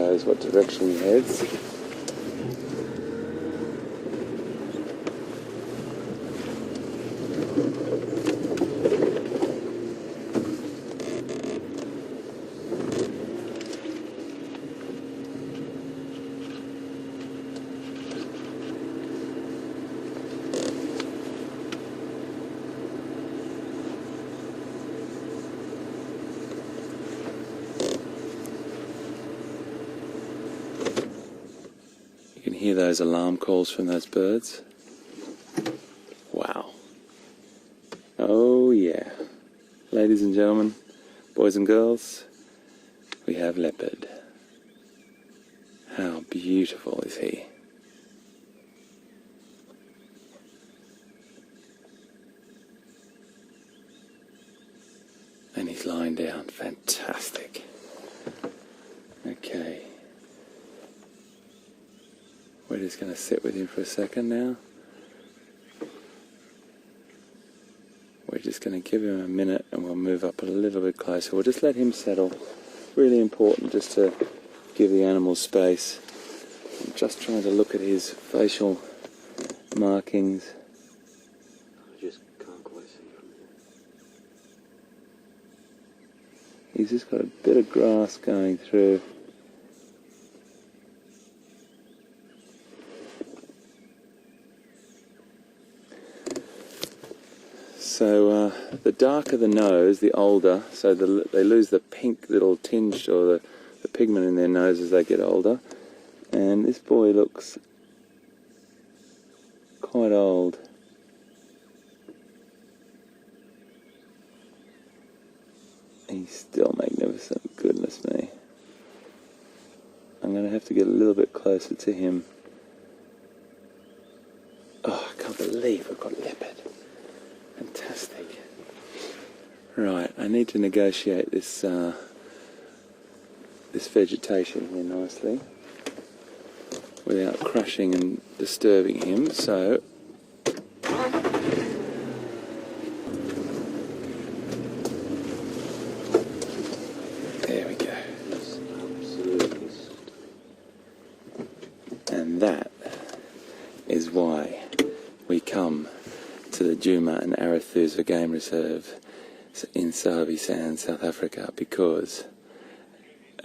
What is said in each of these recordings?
goes, what direction he heads. You can hear those alarm calls from those birds. Wow. Oh yeah. Ladies and gentlemen, boys and girls, we have Leopard. How beautiful is he? And he's lying down. Fantastic. Okay. We're just going to sit with him for a second now. We're just going to give him a minute and we'll move up a little bit closer. We'll just let him settle. Really important just to give the animal space. I'm just trying to look at his facial markings. I just can't quite see from here. He's just got a bit of grass going through. So the darker the nose, the older, so they lose the pink little tinge or the pigment in their nose as they get older. And this boy looks quite old. He's still magnificent, goodness me. I'm going to have to get a little bit closer to him. Oh, I can't believe we've got Leopard. Fantastic. Right, I need to negotiate this this vegetation here nicely without crushing and disturbing him, so there we go. And that is why we come to the Djuma and Arathusa Game Reserve in Sabi Sand, South Africa, because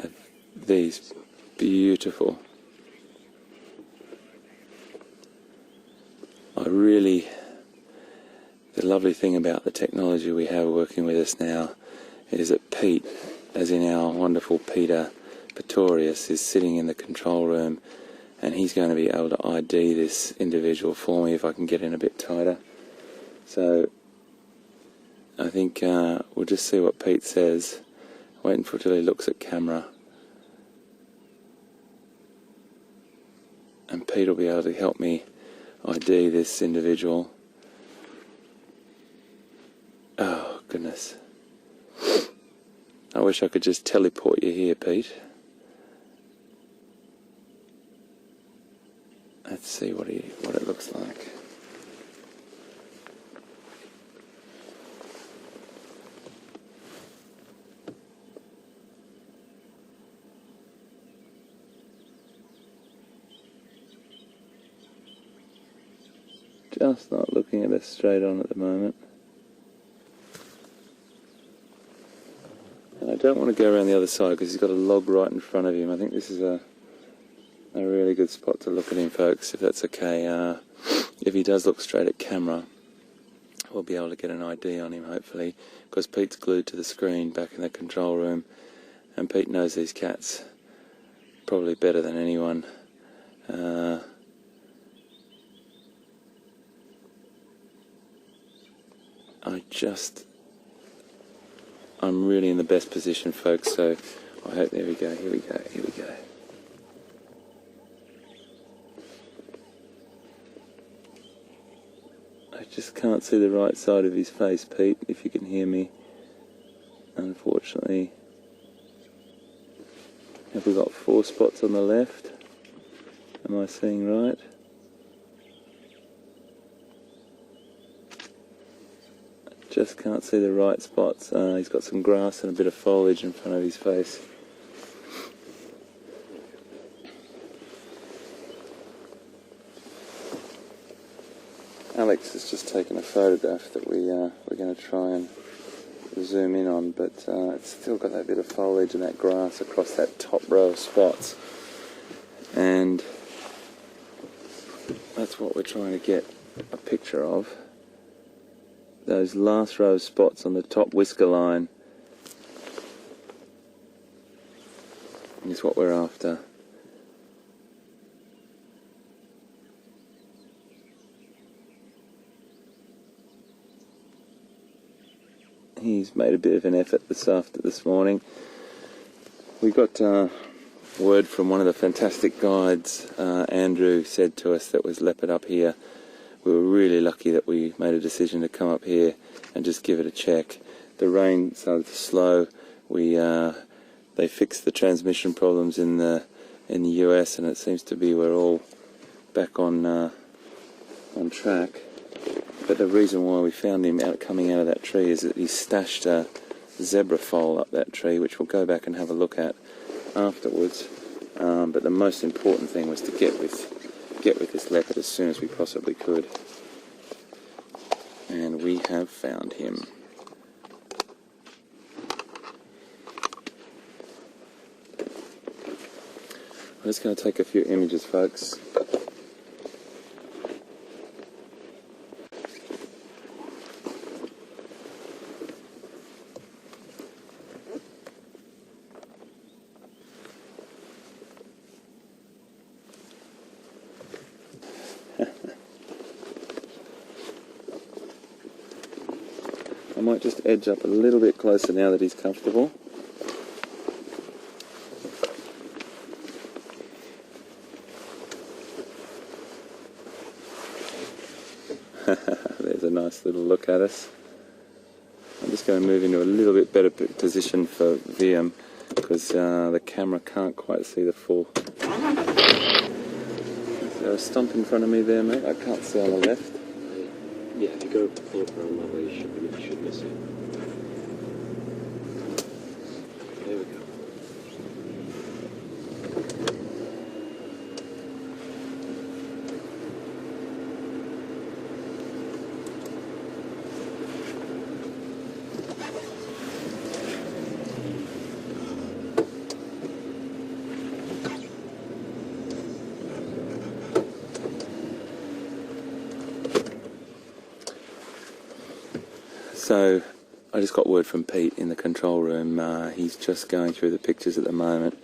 of these beautiful, the lovely thing about the technology we have working with us now is that Pete, as in our wonderful Pieter Pretorius, is sitting in the control room, and he's going to be able to ID this individual for me if I can get in a bit tighter. So I think we'll just see what Pete says, waiting for till he looks at camera. And Pete will be able to help me ID this individual. Oh, goodness. I wish I could just teleport you here, Pete. Let's see what it looks like. Just not looking at us straight on at the moment. And I don't want to go around the other side because he's got a log right in front of him. I think this is a really good spot to look at him, folks, if that's okay. If he does look straight at camera, we'll be able to get an ID on him, hopefully, because Pete's glued to the screen back in the control room, and Pete knows these cats probably better than anyone. I'm really in the best position, folks, so I hope, here we go. I just can't see the right side of his face, Pete, if you can hear me, unfortunately. Have we got 4 spots on the left? Am I seeing right? Just can't see the right spots. He's got some grass and a bit of foliage in front of his face. Alex has just taken a photograph that we're going to try and zoom in on, but it's still got that bit of foliage and that grass across that top row of spots, and that's what we're trying to get a picture of. Those last row of spots on the top whisker line is what we're after. He's made a bit of an effort this morning. We got word from one of the fantastic guides, Andrew said to us, that was leopard up here. We were really lucky that we made a decision to come up here and just give it a check. The rain started to slow. They fixed the transmission problems in the US, and it seems to be we're all back on track. But the reason why we found him coming out of that tree is that he stashed a zebra foal up that tree, which we'll go back and have a look at afterwards. But the most important thing was to get with this leopard as soon as we possibly could. And we have found him. I'm just going to take a few images, folks. I might just edge up a little bit closer now that he's comfortable. There's a nice little look at us. I'm just going to move into a little bit better position for VM because the camera can't quite see the full. Is there a stump in front of me there, mate? I can't see on the left. Yeah, if you go pull it around that way, you should miss it. There we go. So, I just got word from Pete in the control room. He's just going through the pictures at the moment,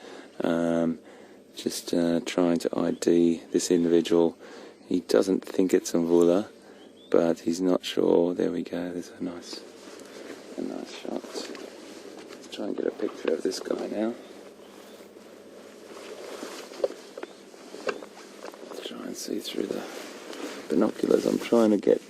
just trying to ID this individual. He doesn't think it's Mvula, but he's not sure. There we go. There's a nice shot. Let's try and get a picture of this guy now. Let's try and see through the binoculars. I'm trying to get